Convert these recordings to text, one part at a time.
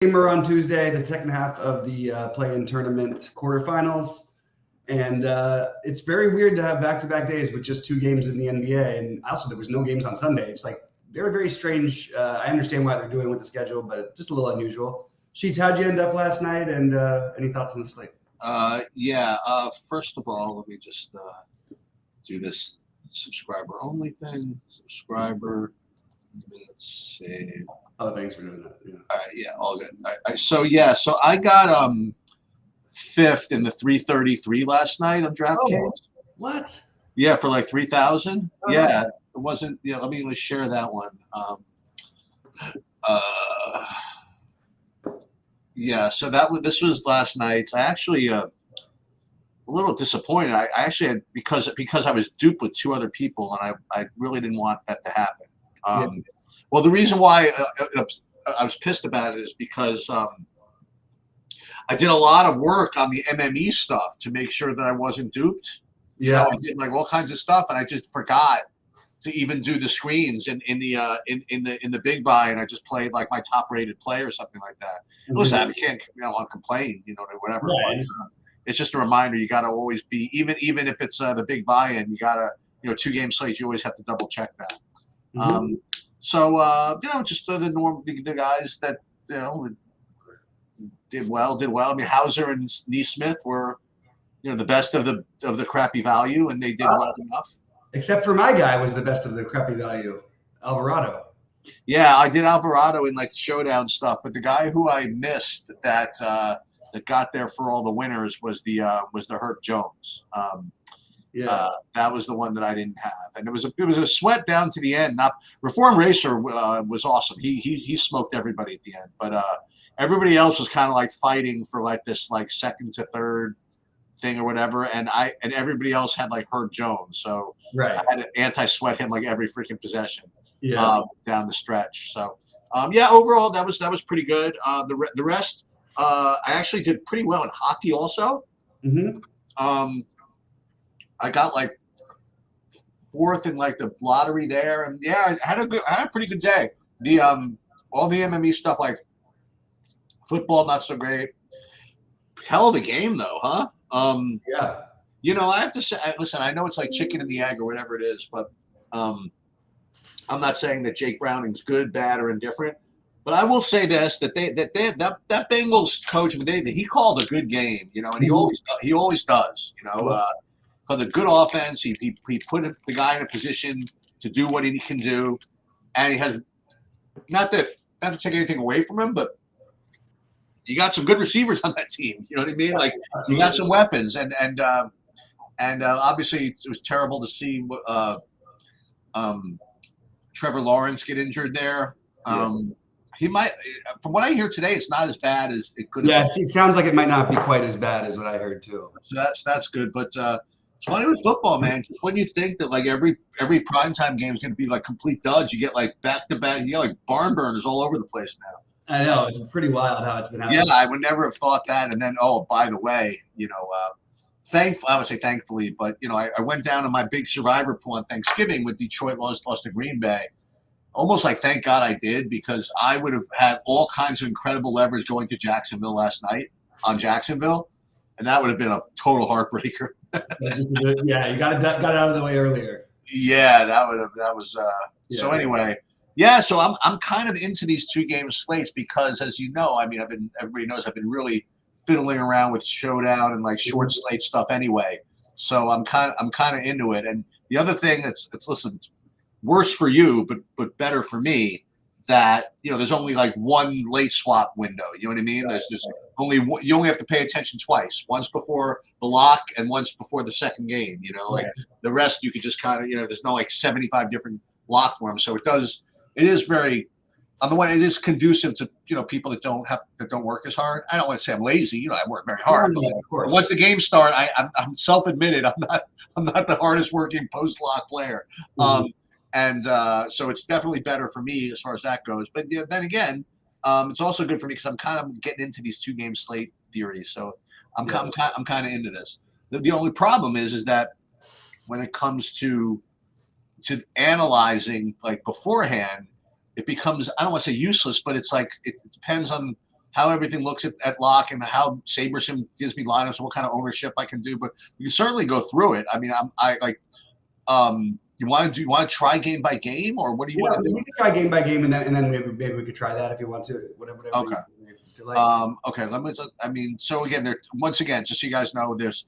Gamer on Tuesday, the second half of the play-in tournament quarterfinals, and it's very weird to have back-to-back days with just two games in the NBA, and also there was no games on Sunday. It's like very, very strange. I understand why they're doing with the schedule, but just a little unusual. Sheets, how'd you end up last night, and any thoughts on the slate? First of all, let me just do this subscriber-only thing. Subscriber, let's see. Oh, thanks for doing that. Yeah. All right, yeah, all good. So I got fifth in the 333 last night on DraftKings. Oh, what? Yeah, for like 3,000. Oh, Yeah, nice. it wasn't. Yeah, let me share that one. So this was last night. I actually a little disappointed. I actually had because I was duped with two other people, and I really didn't want that to happen. Well, the reason why I was pissed about it is because I did a lot of work on the MME stuff to make sure that I wasn't duped. Yeah. I did like all kinds of stuff, and I just forgot to even do the screens in the big buy, and I just played like my top rated play or something like that. Mm-hmm. Listen, I can't complain, whatever. Right. But, it's just a reminder you got to always be even if it's the big buy-in, you got to 2 game slates, you always have to double check that. Mm-hmm. Just the guys that did well. I mean, Hauser and Neesmith were the best of the crappy value, and they did well enough. Except for my guy was the best of the crappy value, Alvarado. Yeah, I did Alvarado in like showdown stuff, but the guy who I missed that got there for all the winners was the Hurt Jones. That was the one that I didn't have, and it was a sweat down to the end. Not Reform Racer was awesome. He smoked everybody at the end, but everybody else was kind of like fighting for like this like second to third thing or whatever, and everybody else had like Hurt Jones, so right. I had to anti-sweat him like every freaking possession down the stretch. So overall that was pretty good. The rest I actually did pretty well in hockey also. Mm-hmm. I got like fourth in like the lottery there, and I had a pretty good day. The all the MME stuff, like football, not so great. Hell of a game though, huh? I have to say, listen, I know it's like chicken and the egg or whatever it is, but I'm not saying that Jake Browning's good, bad, or indifferent. But I will say this: that that Bengals coach, he called a good game, and he always does, Called a good offense. He put the guy in a position to do what he can do, and he has not to take anything away from him, but you got some good receivers on that team. You know what I mean? Like you got some weapons, and obviously it was terrible to see Trevor Lawrence get injured there. He might, from what I hear today, it's not as bad as it could have been. It sounds like it might not be quite as bad as what I heard too. So that's good, but it's funny with football, man. When you think that like every primetime game is going to be like complete duds, you get like back to back, you get like barn burners all over the place now. I know, it's pretty wild how it's been happening. Yeah, I would never have thought that. And then, by the way, I would say thankfully, but I went down to my big survivor pool on Thanksgiving with Detroit lost to Green Bay. Almost like thank God I did, because I would have had all kinds of incredible leverage going to Jacksonville last night on Jacksonville, and that would have been a total heartbreaker. Yeah, you got it out of the way earlier. Yeah, that was. So anyway, so I'm kind of into these 2 game slates because, as you know, I mean, everybody knows I've been really fiddling around with showdown and like short slate stuff anyway. So I'm kind of into it. And the other thing it's worse for you, but better for me, that there's only like one late swap window. You know what I mean? There's you only have to pay attention twice, once before the lock and once before the second game. Like the rest you could just kind of there's no like 75 different lock forms. So it is very, on the one, it is conducive to people that don't work as hard. I don't want to say I'm lazy. I work very hard. But once the games start, I'm self-admitted I'm not the hardest working post lock player. So it's definitely better for me as far as that goes. But then again, it's also good for me because I'm kind of getting into these 2 game slate theories. So I'm kind of into this. The only problem is that when it comes to analyzing like beforehand, it becomes, I don't want to say useless, but it's like it depends on how everything looks at lock and how SaberSim gives me lineups and what kind of ownership I can do. But we can certainly go through it. I mean, I like. You want to try game by game, or what do you want to do? We could try game by game, and then maybe we could try that if you want to. Whatever. Okay. You feel like. Okay. Let me. I mean, so again, once again, just so you guys know, there's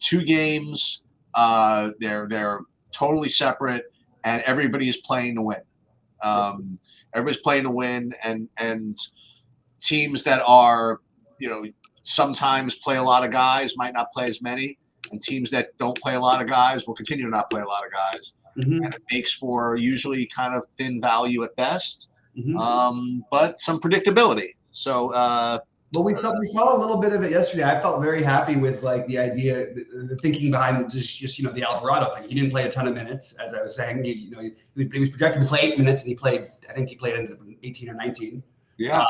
2 games. They're totally separate, and everybody is playing to win. Everybody's playing to win, and teams that are, sometimes play a lot of guys might not play as many. And teams that don't play a lot of guys will continue to not play a lot of guys. Mm-hmm. And it makes for usually kind of thin value at best, but some predictability. So, well, we saw a little bit of it yesterday. I felt very happy with like the idea, the thinking behind just the Alvarado thing. He didn't play a ton of minutes, as I was saying. He was projected to play 8 minutes, and he played 18 or 19. Yeah.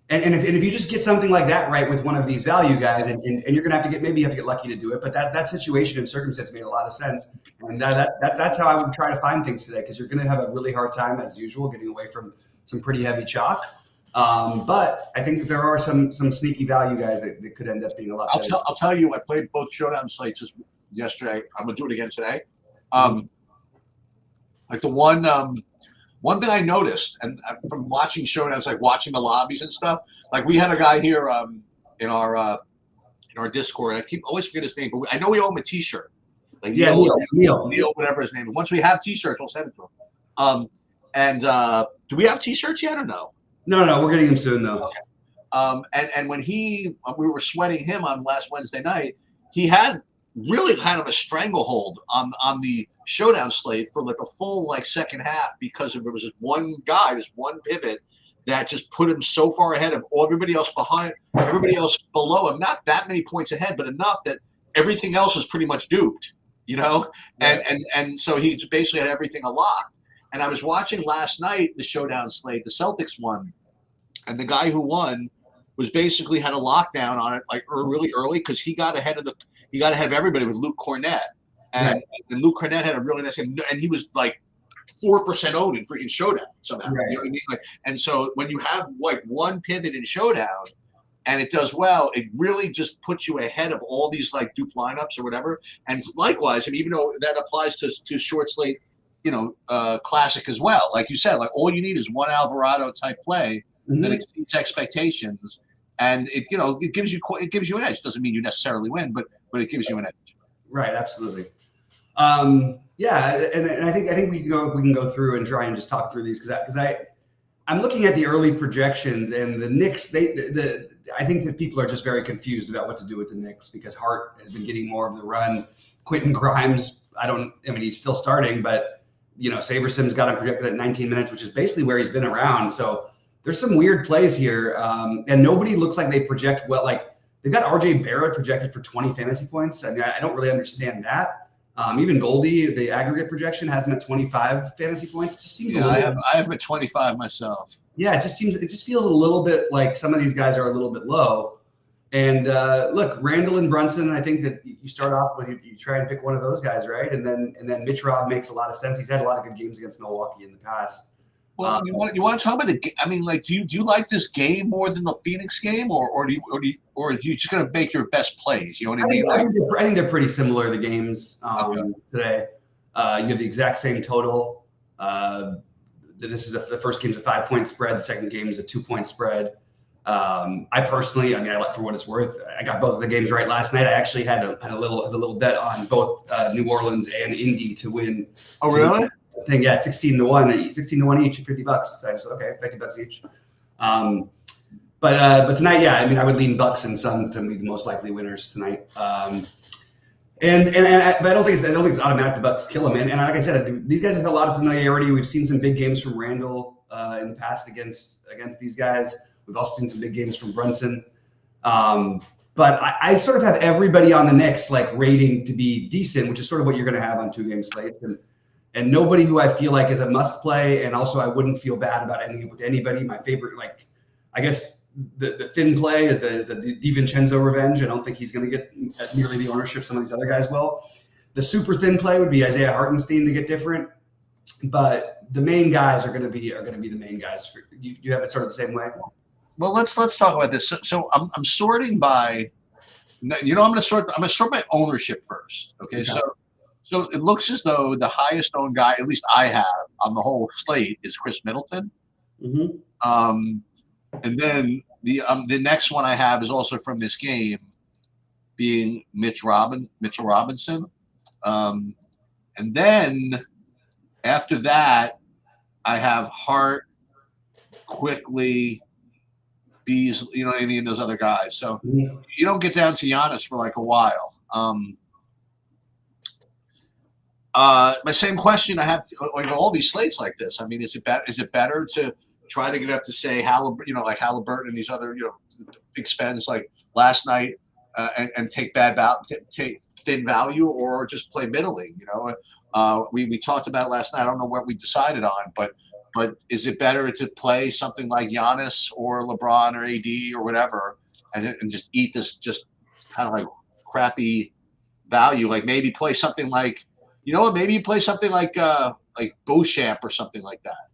And if you just get something like that right with one of these value guys, and you're gonna have to get lucky to do it, but that situation and circumstance made a lot of sense, and that's how I would try to find things today, because you're gonna have a really hard time as usual getting away from some pretty heavy chalk. But I think that there are some sneaky value guys that could end up being a lot better. I'll tell you, I played both showdown slates just yesterday. I'm gonna do it again today. Like the one thing I noticed, and from watching showdowns, like watching the lobbies and stuff, like we had a guy here in our Discord. I always forget his name, but I know we owe him a T-shirt. Like Neil, whatever his name is. Once we have T-shirts, we'll send it to him. And do we have T-shirts yet or no? No, we're getting them soon though. Okay. And when we were sweating him on last Wednesday night, he had really kind of a stranglehold on the showdown slate for like a full second half, because there was this one guy, this one pivot that just put him so far ahead of everybody else below him, not that many points ahead, but enough that everything else is pretty much duped, and so he basically had everything unlocked. And I was watching last night the showdown slate, the Celtics won, and the guy who won was basically had a lockdown on it really early, because he got ahead of everybody with Luke Cornett. And Luke Cornett had a really nice game, and he was like 4% owned in freaking showdown somehow. Right. You know what I mean? And so when you have one pivot in showdown and it does well, it really just puts you ahead of all these dupe lineups or whatever. And likewise, even though that applies to short slate, classic as well. Like you said, all you need is one Alvarado type play that exceeds expectations, and it gives you an edge. Doesn't mean you necessarily win, but it gives you an edge. Right, absolutely. And I think we can go through and try and just talk through these, because I'm looking at the early projections, and the Knicks. I think that people are just very confused about what to do with the Knicks, because Hart has been getting more of the run. Quentin Grimes, he's still starting, but SaberSim's got him projected at 19 minutes, which is basically where he's been around. So there's some weird plays here, and nobody looks like they project well. They've got RJ Barrett projected for 20 fantasy points. I don't really understand that. Even Goldie, the aggregate projection, has him at 25 fantasy points. It just seems I have him at 25 myself. Yeah, it just feels a little bit like some of these guys are a little bit low. And look, Randall and Brunson, I think that you start off with you try and pick one of those guys, right? And then Mitch Rob makes a lot of sense. He's had a lot of good games against Milwaukee in the past. Well, you want to talk about the game? Do you like this game more than the Phoenix game, or are you just going to make your best plays? You know what I mean? I think they're pretty similar, the games today. You have the exact same total. This is the first game's a 5-point spread. The second game is a 2-point spread. I personally, for what it's worth, I got both of the games right last night. I actually had a little bet on both New Orleans and Indy to win. Oh, really? Thing, yeah, 16-1 each, $50. So I just $50 each. But tonight, I would lean Bucks and Suns to be the most likely winners tonight. But I don't think it's automatic the Bucks kill them. And like I said, these guys have a lot of familiarity. We've seen some big games from Randall in the past against these guys. We've also seen some big games from Brunson. But I sort of have everybody on the Knicks rating to be decent, which is sort of what you're going to have on 2-game slates. And nobody who I feel like is a must play, and also I wouldn't feel bad about ending up with anybody. My favorite, I guess the thin play is the DiVincenzo revenge. I don't think he's going to get nearly the ownership some of these other guys will. The super thin play would be Isaiah Hartenstein to get different, but the main guys are going to be the main guys. You have it sort of the same way. Well, let's talk about this. So I'm sorting by, I'm gonna sort by ownership first. Okay, Okay. so it looks as though the highest owned guy, at least I have on the whole slate, is Chris Middleton. Mm-hmm. Um, and then the next one I have is also from this game, being Mitchell Robinson. And then after that, I have Hart, Quickly, Bees, you know what I mean, those other guys. So Mm-hmm. you don't get down to Giannis for like a while. My same question I have like all these slates like this. I mean, is it better to try to get up to say like Halliburton and these other big spends like last night and take take thin value, or just play middling? We talked about last night. I don't know what we decided on, but is it better to play something like Giannis or LeBron or AD or whatever, and just eat this just kind of like crappy value? Like maybe play something like, maybe you play something like Beauchamp or something like that.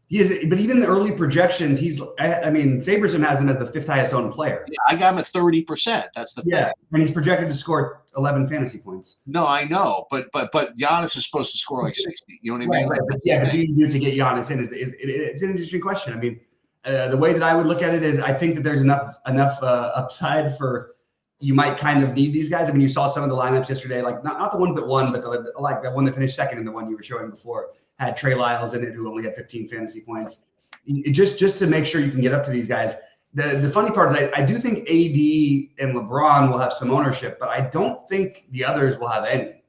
He is, but even the early projections, Saberson has him as the fifth highest owned player. Yeah, I got him at 30%. That's the thing. And he's projected to score 11 fantasy points. No, I know, but Giannis is supposed to score like 60. You know what I mean? Right. But do you do to get Giannis in? It's an interesting question. I mean, the way that I would look at it is, I think that there's enough upside for, you might kind of need these guys. I mean, you saw some of the lineups yesterday, like not the ones that won, but like the one that finished second and the one you were showing before had Trey Lyles in it, who only had 15 fantasy points. Just to make sure you can get up to these guys. The funny part is I do think AD and LeBron will have some ownership, but I don't think the others will have any.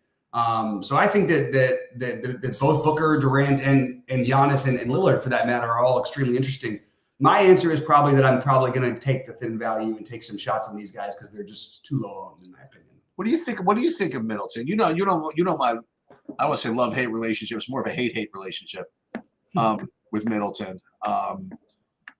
So I think that both Booker, Durant, and Giannis and Lillard, for that matter, are all extremely interesting. My answer is probably that I'm probably going to take the thin value and take some shots on these guys because they're just too low owned, in my opinion. What do you think of Middleton? My, I want to say love-hate relationship. It's more of a hate-hate relationship with Middleton.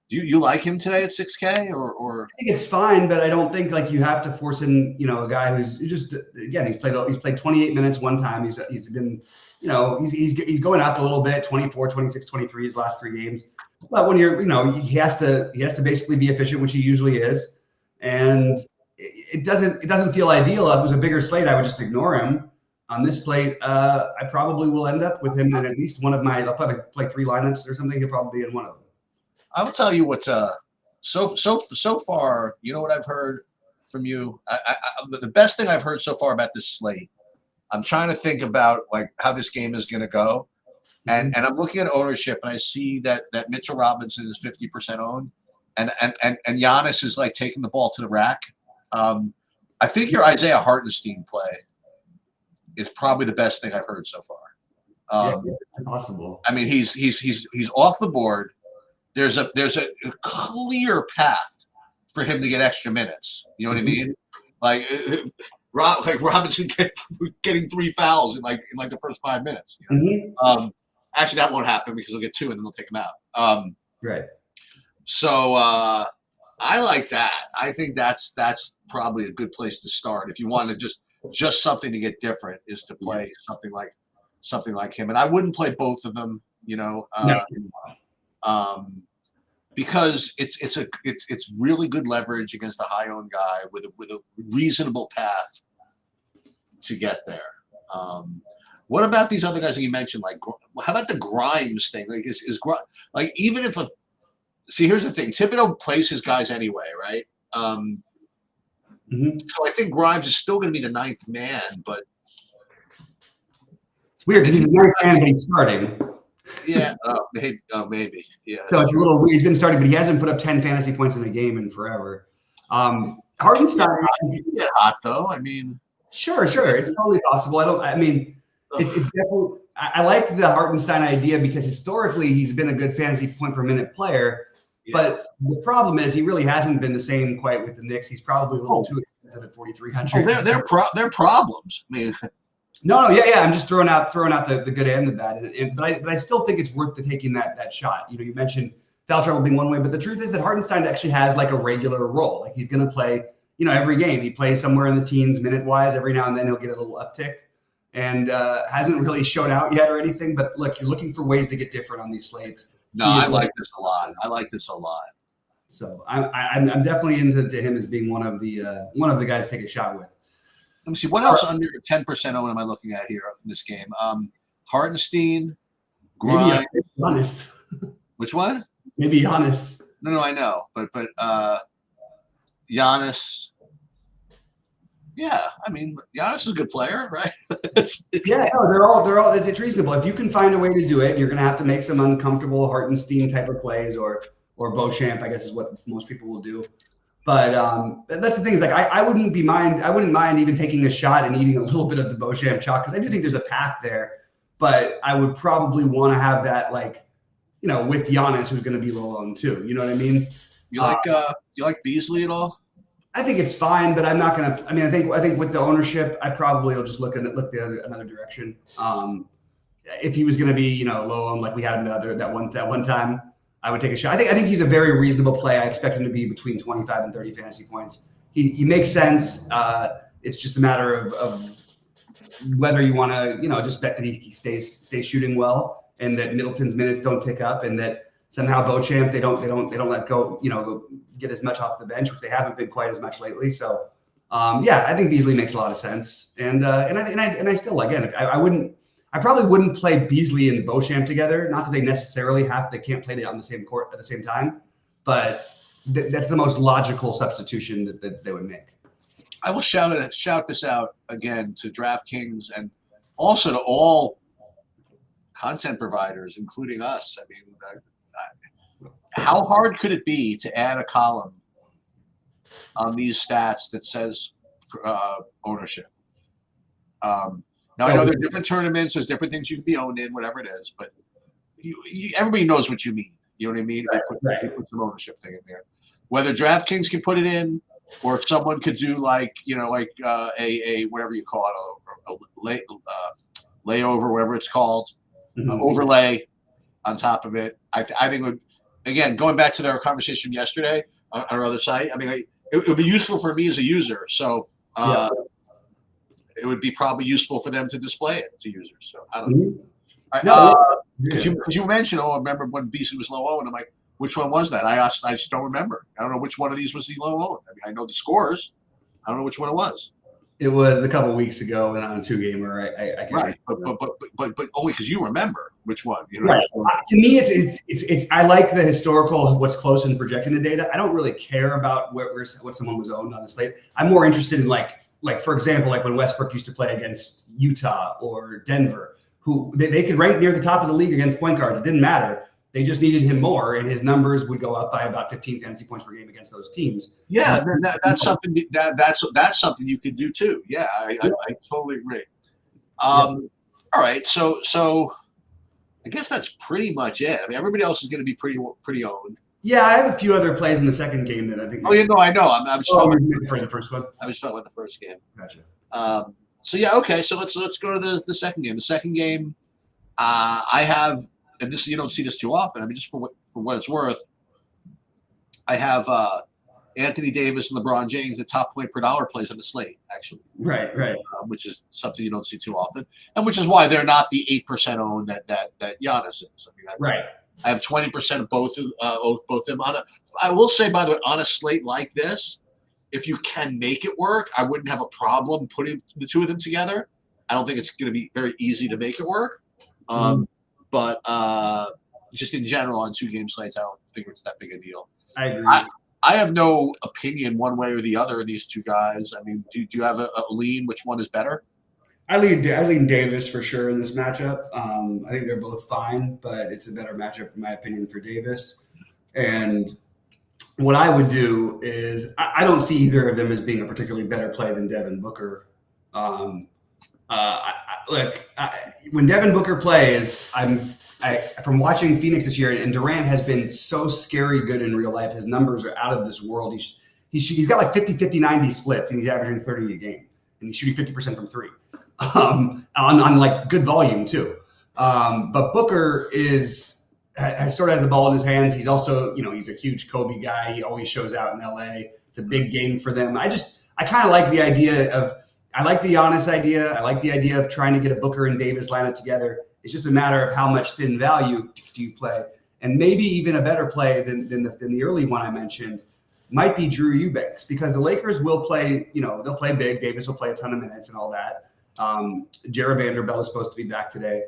Do you like him today at 6K or? I think it's fine, but I don't think like you have to force in, a guy who's just, again, he's played 28 minutes one time. He's been, he's going up a little bit, 24, 26, 23 his last 3 games. But when you're, he has to basically be efficient, which he usually is. And it doesn't feel ideal. If it was a bigger slate, I would just ignore him. On this slate, I probably will end up with him in at least one of I'll probably play 3 lineups or something. He'll probably be in one of them. I will tell you what's so far. You know what I've heard from you. The best thing I've heard so far about this slate. I'm trying to think about like how this game is going to go, and I'm looking at ownership, and I see that Mitchell Robinson is 50% owned, and Giannis is like taking the ball to the rack. I think your Isaiah Hartenstein play is probably the best thing I've heard so far. Possible. I mean, he's off the board. There's a clear path for him to get extra minutes. You know what I mean? Like Robinson getting 3 fouls in the first 5 minutes. Actually, that won't happen because he'll get 2 and then they'll take him out. Right. So I like that. I think that's probably a good place to start if you want to just something to get different, is to play something like him. And I wouldn't play both of them. Because it's really good leverage against a high owned guy with a reasonable path to get there. What about these other guys that you mentioned? Like, how about the Grimes thing? Like, is like, even if see, here's the thing: Thibodeau plays his guys anyway, right? So I think Grimes is still going to be the 9th man, but it's weird because he's the 9th man, but he's starting. Yeah, maybe. Yeah. So it's a little weird. He's been starting, but he hasn't put up 10 fantasy points in a game in forever. Hartenstein get hot though. I mean, sure, it's totally possible. It's definitely. I like the Hartenstein idea because historically he's been a good fantasy point per minute player. Yeah. But the problem is he really hasn't been the same quite with the Knicks. He's probably a little too expensive at 4,300. They're problems. I mean. No, I'm just throwing out the good end of that, but I still think it's worth taking that shot. You mentioned foul trouble being one way, but the truth is that Hartenstein actually has like a regular role. Like he's going to play, every game. He plays somewhere in the teens minute wise. Every now and then he'll get a little uptick, and hasn't really shown out yet or anything. But look, you're looking for ways to get different on these slates. No, I like this a lot. So I'm definitely into him as being one of the guys to take a shot with. Let me see. What else under 10% own am I looking at here in this game? Hartenstein, Grimes. Maybe Giannis. Which one? Maybe Giannis. No, I know, but Giannis. Yeah, I mean, Giannis is a good player, right? Yeah, no, they're all. It's reasonable if you can find a way to do it. You're going to have to make some uncomfortable Hartenstein type of plays, or Beauchamp, I guess is what most people will do. But that's the thing is like I wouldn't mind even taking a shot and eating a little bit of the Beauchamp chalk because I do think there's a path there. But I would probably want to have that with Giannis, who's going to be low owned too. You know what I mean? You like Beasley at all? I think it's fine, but I'm not going to. I mean, I think with the ownership, I probably will just look another direction. If he was going to be low owned like we had that one time, I would take a shot. I think he's a very reasonable play. I expect him to be between 25 and 30 fantasy points. He makes sense. It's just a matter of whether you want to just bet that he stays shooting well, and that Middleton's minutes don't tick up, and that somehow Beauchamp they don't let go get as much off the bench, which they haven't been quite as much lately. So I think Beasley makes a lot of sense, and I still again I probably wouldn't play Beasley and Beauchamp together. Not that they necessarily they can't play on the same court at the same time, but that's the most logical substitution that they would make. I will shout this out again to DraftKings and also to all content providers, including us. I mean, how hard could it be to add a column on these stats that says ownership? Now, I know there are different tournaments. There's different things you can be owned in, whatever it is. But everybody knows what you mean. You know what I mean? They put some ownership thing in there. Whether DraftKings can put it in, or if someone could do a whatever you call it, a layover, whatever it's called, overlay on top of it. I think it would, again, going back to their conversation yesterday on our other site. I mean, it would be useful for me as a user. So. It would be probably useful for them to display it to users. So I don't know. Because you mentioned, I remember when Beasley was low owned. I'm like, which one was that? I just don't remember. I don't know which one of these was the low owned. I mean, I know the scores. I don't know which one it was. It was a couple of weeks ago and on Two Gamer. I can't right, but only because you remember which one. Right. To me, it's I like the historical what's close in projecting the data. I don't really care about what someone was owned on the slate. I'm more interested in like for example, like when Westbrook used to play against Utah or Denver, who they could rank near the top of the league against point guards. It didn't matter. They just needed him more, and his numbers would go up by about 15 fantasy points per game against those teams. Yeah, that's something that's something you could do too. Yeah, I totally agree. All right, so I guess that's pretty much it. I mean, everybody else is going to be pretty owned. Yeah, I have a few other plays in the second game that I think. Oh, I know. I'm just talking for the first one. I was talking about the first game. Gotcha. So yeah, okay. So let's go to the second game. The second game, I have, and this you don't see this too often. I mean, just for what it's worth, I have Anthony Davis and LeBron James, the top point per dollar plays on the slate, actually. Right. Which is something you don't see too often, and which is why they're not the 8% owned that Giannis is. I mean, right. I have 20% of both of them on I will say, by the way, on a slate like this, if you can make it work, I wouldn't have a problem putting the two of them together. I don't think it's going to be very easy to make it work. But just in general, on 2 game slates, I don't think it's that big a deal. I agree. I have no opinion one way or the other of these two guys. I mean, do you have a lean? Which one is better? I lean Davis for sure in this matchup. I think they're both fine, but it's a better matchup in my opinion for Davis. And what I would do is I don't see either of them as being a particularly better play than Devin Booker. When Devin Booker plays, from watching Phoenix this year, and Durant has been so scary good in real life. His numbers are out of this world. He's got like 50-50-90 splits, and he's averaging 30 a game, and he's shooting 50% from three. On like good volume too. But Booker has the ball in his hands. He's also, he's a huge Kobe guy. He always shows out in LA. It's a big game for them. I kind of like the idea I like the Giannis idea. I like the idea of trying to get a Booker and Davis lineup together. It's just a matter of how much thin value do you play. and maybe even a better play than the early one I mentioned might be Drew Eubanks, because the Lakers will play, they'll play big. Davis will play a ton of minutes and all that. Jared Vanderbilt is supposed to be back today,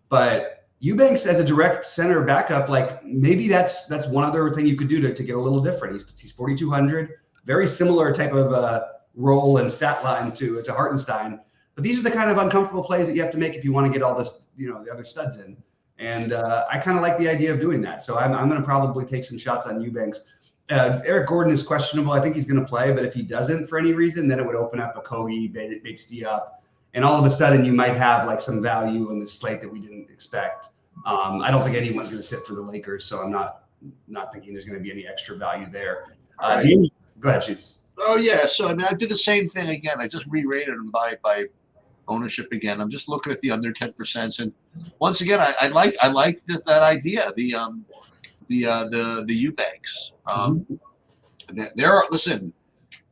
but Eubanks as a direct center backup, like maybe that's one other thing you could do to get a little different. He's 4,200, very similar type of role and stat line to Hartenstein. But these are the kind of uncomfortable plays that you have to make if you want to get all this, the other studs in. And I kind of like the idea of doing that. So I'm going to probably take some shots on Eubanks. Eric Gordon is questionable. I think he's going to play, but if he doesn't for any reason, then it would open up a Kogi, Bates Diop, and all of a sudden you might have like some value in the slate that we didn't expect. I don't think anyone's going to sit for the Lakers, so I'm not thinking there's going to be any extra value there. Go ahead, Shoots. Oh yeah, so I mean, I did the same thing again. I just re-rated them by ownership again. I'm just looking at the under 10%, and once again, I like that idea. The Eubanks.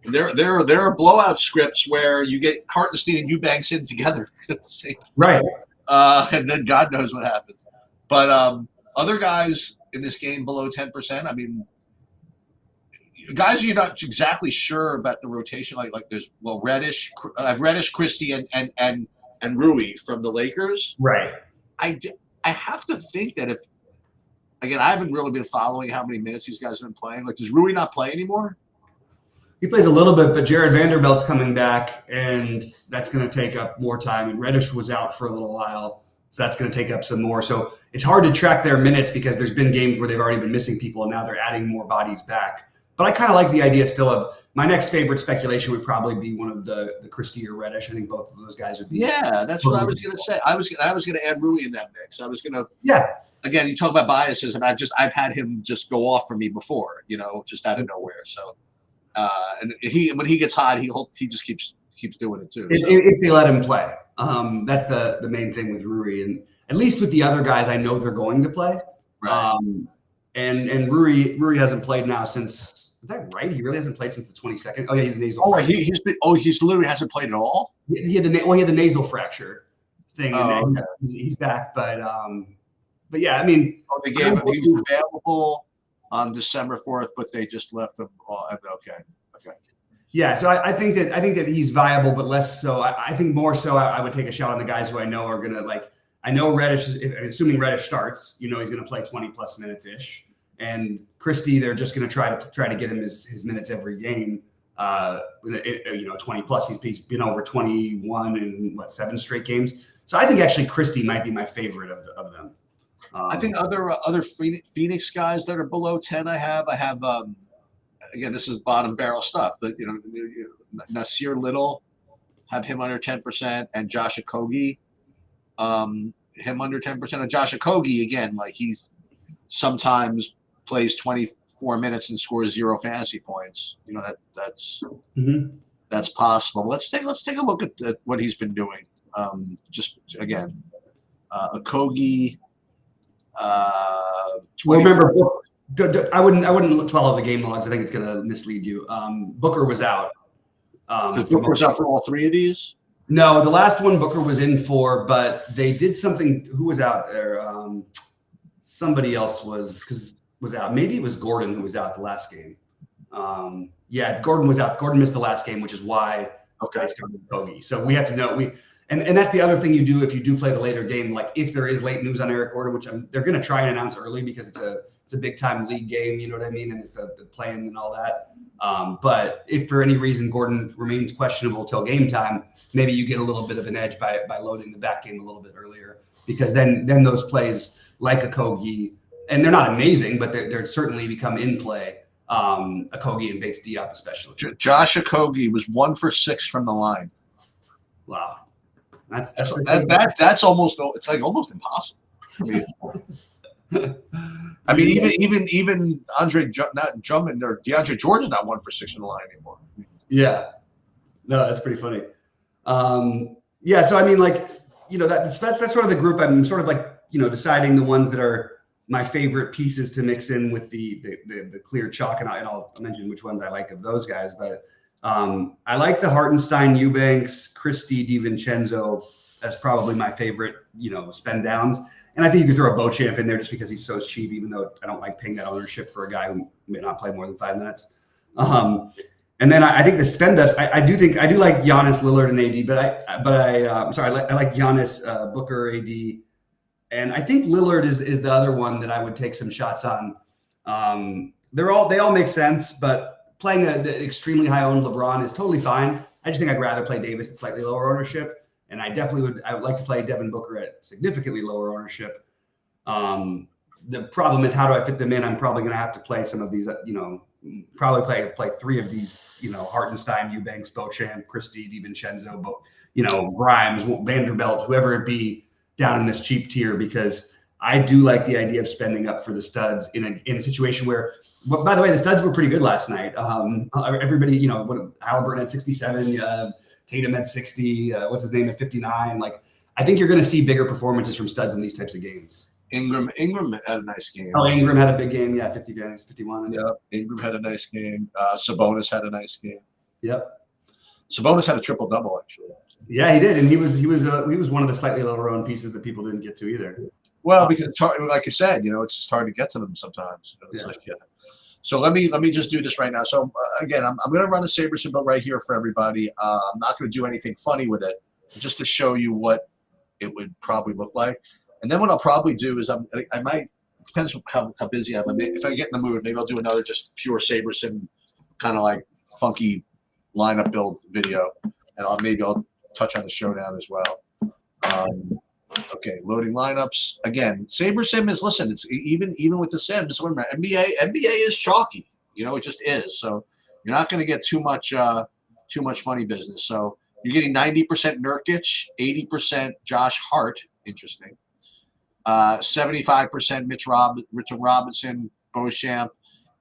There are blowout scripts where you get Hartenstein and Eubanks in together, right? And then God knows what happens. But other guys in this game below 10%. I mean, guys you're not exactly sure about the rotation. Like there's Reddish, Christie, and Rui from the Lakers. Right. I have to think that if. Again, I haven't really been following how many minutes these guys have been playing. Like, does Rui not play anymore? He plays a little bit, but Jared Vanderbilt's coming back, and that's going to take up more time. And Reddish was out for a little while, so that's going to take up some more. So it's hard to track their minutes because there's been games where they've already been missing people, and now they're adding more bodies back. But I kind of like the idea still of my next favorite speculation would probably be one of the Christie or Reddish. I think both of those guys would be. Yeah, that's what I was going to say. I was going to add Rui in that mix. I was going to. Yeah. Again, you talk about biases, and I've had him just go off for me before, just out of nowhere. So, and when he gets hot, he just keeps doing it too. So. If they let him play, that's the main thing with Rui, and at least with the other guys, I know they're going to play. Right. And Rui hasn't played now since. Is that right? He really hasn't played since the 22nd. Oh yeah, he had the nasal. Oh, he's literally hasn't played at all. He had the nasal fracture thing. Oh, okay. He's back, but yeah, I mean, they gave him. He was available on December 4th, but they just left him. Okay. Yeah, so I think that he's viable, but less so. I think more so. I would take a shot on the guys who I know are gonna like. I know Reddish. Assuming Reddish starts, he's gonna play 20+ minutes ish. And Christie, they're just going to try to get him his minutes every game. 20+. He's been over 21 in 7 straight games. So I think actually Christie might be my favorite of them. I think other Phoenix guys that are below 10. I have again, this is bottom barrel stuff, but Nasir Little, have him under 10%, and Josh Okogie, him under 10%. And Josh Okogie, again, like he's sometimes plays 24 minutes and scores 0 fantasy points. That's possible. Let's take a look at what he's been doing. Just again, Okogie. Remember, I wouldn't follow the game logs. I think it's going to mislead you. Booker was out. Booker was out for all 3 of these. No, the last one Booker was in for, but they did something. Who was out there? Somebody else was out. Maybe it was Gordon who was out the last game. Yeah, Gordon was out. Gordon missed the last game, which is why I started Kogi. So we have to know and that's the other thing you do if you do play the later game. Like if there is late news on Eric Gordon, which they're going to try and announce early because it's a big time league game. You know what I mean? And it's the playing and all that. But if for any reason Gordon remains questionable till game time, maybe you get a little bit of an edge by loading the back game a little bit earlier, because then those plays like a Kogi, and they're not amazing, but they're certainly become in play. Okogie and Bates Diop especially. Josh Okogie was 1 for 6 from the line. Wow, that's almost impossible. I mean, even Andre Drummond or DeAndre Jordan's not 1 for 6 from the line anymore. Yeah, no, that's pretty funny. Yeah, so I mean, that's sort of the group. I'm sort of deciding the ones that are my favorite pieces to mix in with the clear chalk, and I'll mention which ones I like of those guys. But I like the Hartenstein, Eubanks, Christie, DiVincenzo as probably my favorite, spend downs. And I think you could throw a Beauchamp in there just because he's so cheap, even though I don't like paying that ownership for a guy who may not play more than 5 minutes. And then I think the spend ups. I do like Giannis, Lillard, and AD, I like Giannis, Booker, AD, and I think Lillard is the other one that I would take some shots on. They all make sense, but playing the extremely high owned LeBron is totally fine. I just think I'd rather play Davis at slightly lower ownership, and I would like to play Devin Booker at significantly lower ownership. The problem is, how do I fit them in? I'm probably going to have to play some of these, probably play 3 of these, Hartenstein, Eubanks, Beauchamp, Christie, DiVincenzo, Grimes, Vanderbilt, whoever it be down in this cheap tier, because I do like the idea of spending up for the studs in a situation where, but by the way, the studs were pretty good last night. Everybody, Halliburton at 67, Tatum at 60, what's his name at 59. Like, I think you're going to see bigger performances from studs in these types of games. Ingram had a nice game. Oh, Ingram had a big game. Yeah, 50 games, 51. Yeah, Ingram had a nice game. Sabonis had a nice game. Yep. Sabonis had a triple double actually. Yeah, he did, and he was one of the slightly lower owned pieces that people didn't get to either. Well, because it's hard, like I said, it's just hard to get to them sometimes. So let me just do this right now. So again, I'm going to run a SaberSim build right here for everybody. I'm not going to do anything funny with it, just to show you what it would probably look like. And then what I'll probably do is I might, it depends how busy I am. If I get in the mood, maybe I'll do another just pure SaberSim kind of like funky lineup build video, and maybe I'll touch on the showdown as well. Okay, loading lineups again. SaberSim is, listen, it's even with the sims. Remember, NBA is chalky. It just is. So you're not going to get too much funny business. So you're getting 90% Nurkic, 80% Josh Hart. Interesting. 75% Richard Robinson, Beauchamp.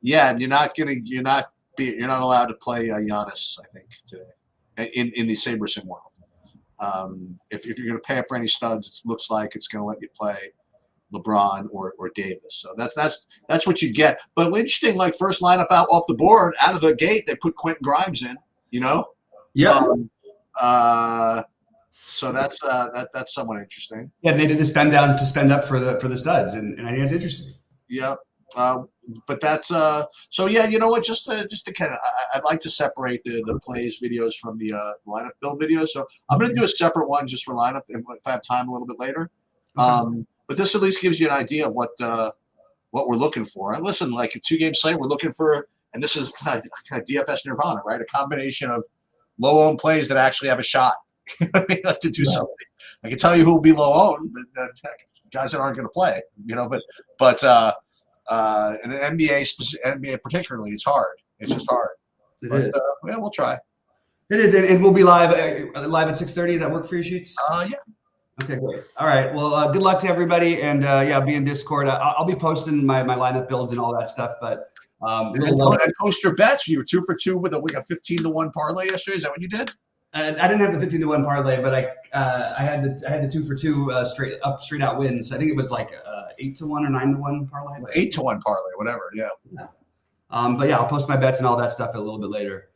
Yeah, and you're not allowed to play Giannis, I think, today in the SaberSim world. If you're going to pay up for any studs, it looks like it's going to let you play LeBron or Davis. So that's what you get. But interesting, like first lineup out off the board, out of the gate, they put Quentin Grimes in. Yeah. So that's somewhat interesting. Yeah, they did the spend down to spend up for the studs, and I think that's interesting. Yeah. But that's so yeah, you know what, just to kind of, I'd like to separate the plays videos from the lineup build videos. So I'm going to do a separate one just for lineup if I have time a little bit later. Okay. But this at least gives you an idea of what we're looking for. And listen, like a 2-game slate, we're looking for, and this is kind of DFS Nirvana, right? A combination of low-owned plays that actually have a shot like to do something. I can tell you who will be low-owned, but guys that aren't going to play, but in the NBA particularly, it's hard. It's just hard. It is. Yeah, we'll try. It is, and we'll be live at 6:30. Does that work for you, Sheets? Yeah. Okay, great. All right. Well, good luck to everybody, and be in Discord. I'll be posting my lineup builds and all that stuff. But and post your bets. You were 2 for 2 with a 15-to-1 parlay yesterday. Is that what you did? I didn't have the 15-to-1 parlay, but I had the 2 for 2 straight out wins. I think it was like 8-to-1 or 9-to-1 parlay. 8-to-1 parlay, whatever. Yeah. But yeah, I'll post my bets and all that stuff a little bit later.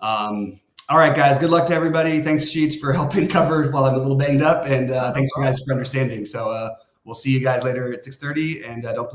All right, guys. Good luck to everybody. Thanks, Sheets, for helping cover while I'm a little banged up, and thanks, guys, for understanding. So we'll see you guys later at 6:30, and don't